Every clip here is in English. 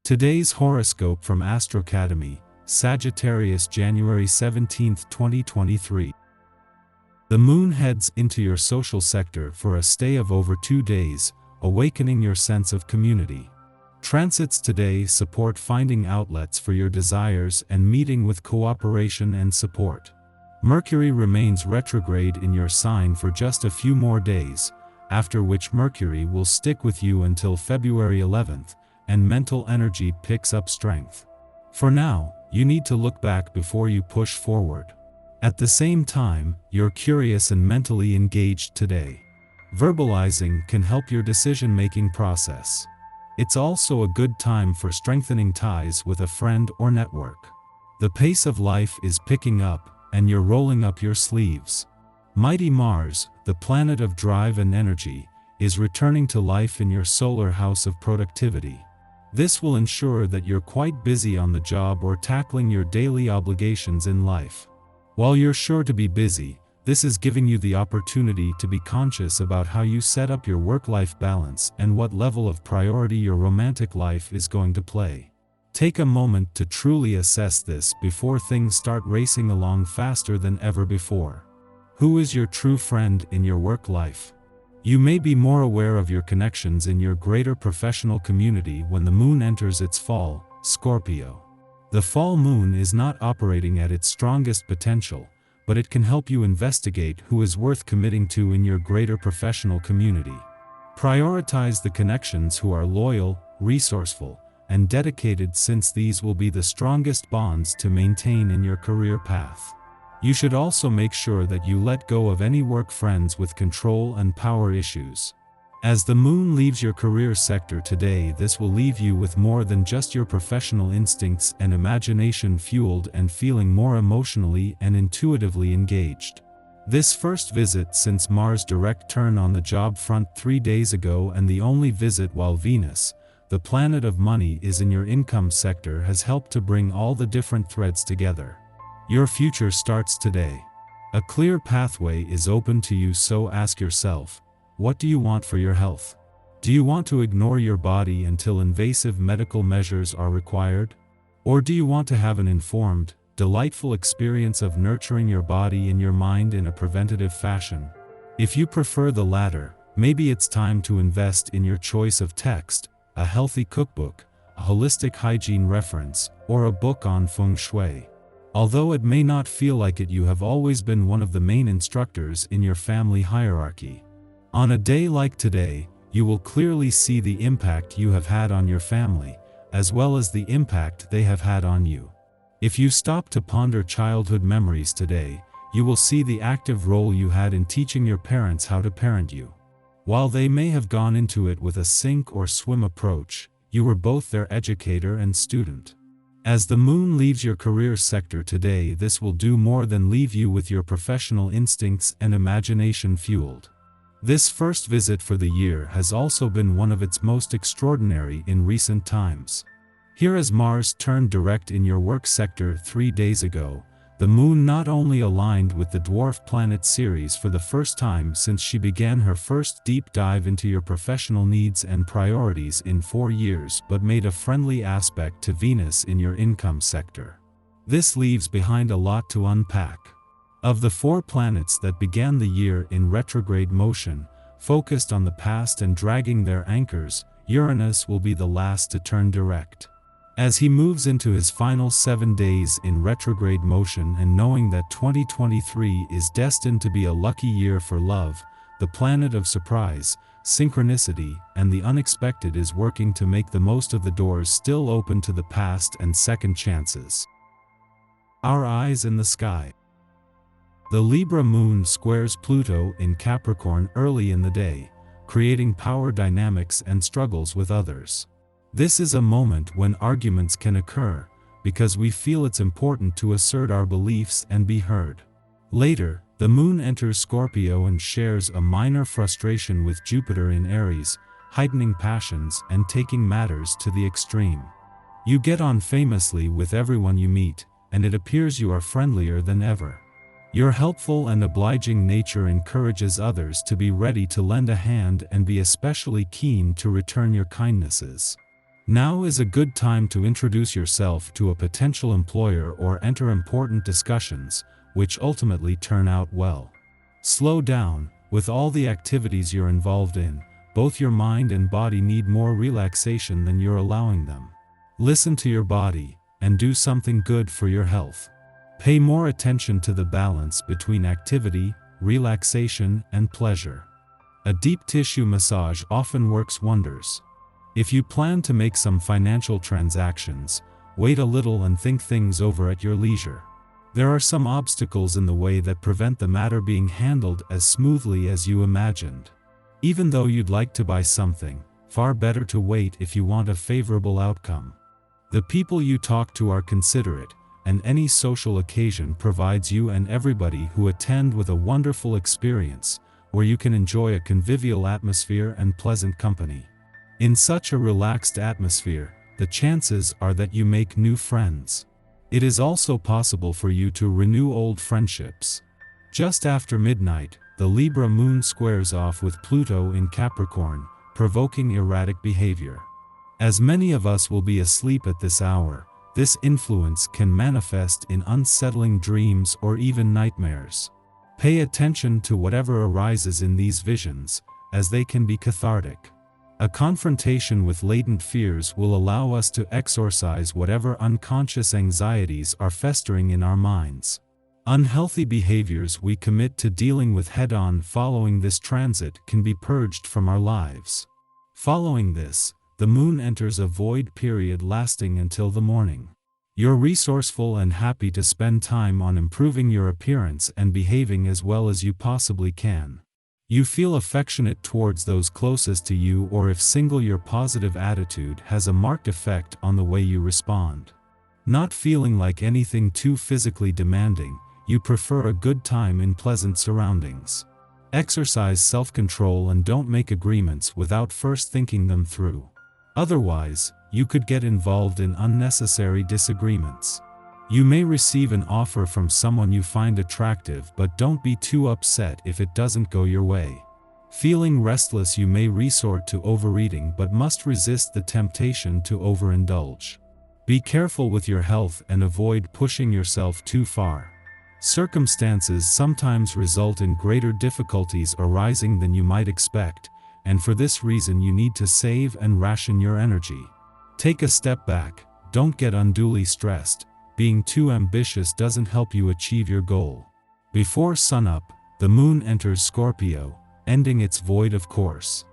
Today's horoscope from Astrocademy, Sagittarius January 17, 2023. The moon heads into your social sector for a stay of over 2 days, awakening your sense of community. Transits today support finding outlets for your desires and meeting with cooperation and support. Mercury remains retrograde in your sign for just a few more days, after which Mercury will stick with you until February 11th, and mental energy picks up strength. For now, you need to look back before you push forward. At the same time, you're curious and mentally engaged today. Verbalizing can help your decision-making process. It's also a good time for strengthening ties with a friend or network. The pace of life is picking up, and you're rolling up your sleeves. Mighty Mars, the planet of drive and energy, is returning to life in your solar house of productivity. This will ensure that you're quite busy on the job or tackling your daily obligations in life. While you're sure to be busy, this is giving you the opportunity to be conscious about how you set up your work-life balance and what level of priority your romantic life is going to play. Take a moment to truly assess this before things start racing along faster than ever before. Who is your true friend in your work life? You may be more aware of your connections in your greater professional community when the moon enters its fall, Scorpio. The fall moon is not operating at its strongest potential, but it can help you investigate who is worth committing to in your greater professional community. Prioritize the connections who are loyal, resourceful, and dedicated, since these will be the strongest bonds to maintain in your career path. You should also make sure that you let go of any work friends with control and power issues. As the moon leaves your career sector today, this will leave you with more than just your professional instincts and imagination fueled and feeling more emotionally and intuitively engaged. This first visit since Mars' direct turn on the job front 3 days ago, and the only visit while Venus, the planet of money, is in your income sector, has helped to bring all the different threads together. Your future starts today. A clear pathway is open to you, so ask yourself, what do you want for your health? Do you want to ignore your body until invasive medical measures are required? Or do you want to have an informed, delightful experience of nurturing your body and your mind in a preventative fashion? If you prefer the latter, maybe it's time to invest in your choice of text, a healthy cookbook, a holistic hygiene reference, or a book on feng shui. Although it may not feel like it, you have always been one of the main instructors in your family hierarchy. On a day like today, you will clearly see the impact you have had on your family, as well as the impact they have had on you. If you stop to ponder childhood memories today, you will see the active role you had in teaching your parents how to parent you. While they may have gone into it with a sink or swim approach, you were both their educator and student. As the moon leaves your career sector today, this will do more than leave you with your professional instincts and imagination fueled. This first visit for the year has also been one of its most extraordinary in recent times. Here, as Mars turned direct in your work sector 3 days ago, the moon not only aligned with the dwarf planet Ceres for the first time since she began her first deep dive into your professional needs and priorities in 4 years, but made a friendly aspect to Venus in your income sector. This leaves behind a lot to unpack. Of the 4 planets that began the year in retrograde motion, focused on the past and dragging their anchors, Uranus will be the last to turn direct. As he moves into his final 7 days in retrograde motion, and knowing that 2023 is destined to be a lucky year for love, the planet of surprise, synchronicity, and the unexpected is working to make the most of the doors still open to the past and second chances. Our eyes in the sky. The Libra moon squares Pluto in Capricorn early in the day, creating power dynamics and struggles with others. This is a moment when arguments can occur, because we feel it's important to assert our beliefs and be heard. Later, the moon enters Scorpio and shares a minor frustration with Jupiter in Aries, heightening passions and taking matters to the extreme. You get on famously with everyone you meet, and it appears you are friendlier than ever. Your helpful and obliging nature encourages others to be ready to lend a hand and be especially keen to return your kindnesses. Now is a good time to introduce yourself to a potential employer or enter important discussions, which ultimately turn out well. Slow down. With all the activities you're involved in, both your mind and body need more relaxation than you're allowing them. Listen to your body, and do something good for your health. Pay more attention to the balance between activity, relaxation, and pleasure. A deep tissue massage often works wonders. If you plan to make some financial transactions, wait a little and think things over at your leisure. There are some obstacles in the way that prevent the matter being handled as smoothly as you imagined. Even though you'd like to buy something, far better to wait if you want a favorable outcome. The people you talk to are considerate, and any social occasion provides you and everybody who attend with a wonderful experience, where you can enjoy a convivial atmosphere and pleasant company. In such a relaxed atmosphere, the chances are that you make new friends. It is also possible for you to renew old friendships. Just after midnight, the Libra moon squares off with Pluto in Capricorn, provoking erratic behavior. As many of us will be asleep at this hour, this influence can manifest in unsettling dreams or even nightmares. Pay attention to whatever arises in these visions, as they can be cathartic. A confrontation with latent fears will allow us to exorcise whatever unconscious anxieties are festering in our minds. Unhealthy behaviors we commit to dealing with head-on following this transit can be purged from our lives. Following this, the moon enters a void period lasting until the morning. You're resourceful and happy to spend time on improving your appearance and behaving as well as you possibly can. You feel affectionate towards those closest to you, or if single, your positive attitude has a marked effect on the way you respond. Not feeling like anything too physically demanding, you prefer a good time in pleasant surroundings. Exercise self-control and don't make agreements without first thinking them through. Otherwise, you could get involved in unnecessary disagreements. You may receive an offer from someone you find attractive, but don't be too upset if it doesn't go your way. Feeling restless, you may resort to overeating but must resist the temptation to overindulge. Be careful with your health and avoid pushing yourself too far. Circumstances sometimes result in greater difficulties arising than you might expect, and for this reason you need to save and ration your energy. Take a step back, don't get unduly stressed. Being too ambitious doesn't help you achieve your goal. Before sunup, the moon enters Scorpio, ending its void of course.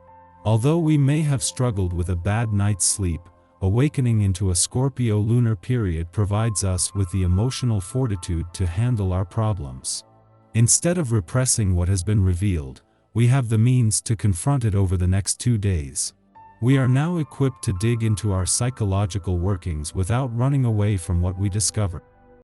Although we may have struggled with a bad night's sleep, awakening into a Scorpio lunar period provides us with the emotional fortitude to handle our problems. Instead of repressing what has been revealed, we have the means to confront it over the next 2 days. We are now equipped to dig into our psychological workings without running away from what we discover.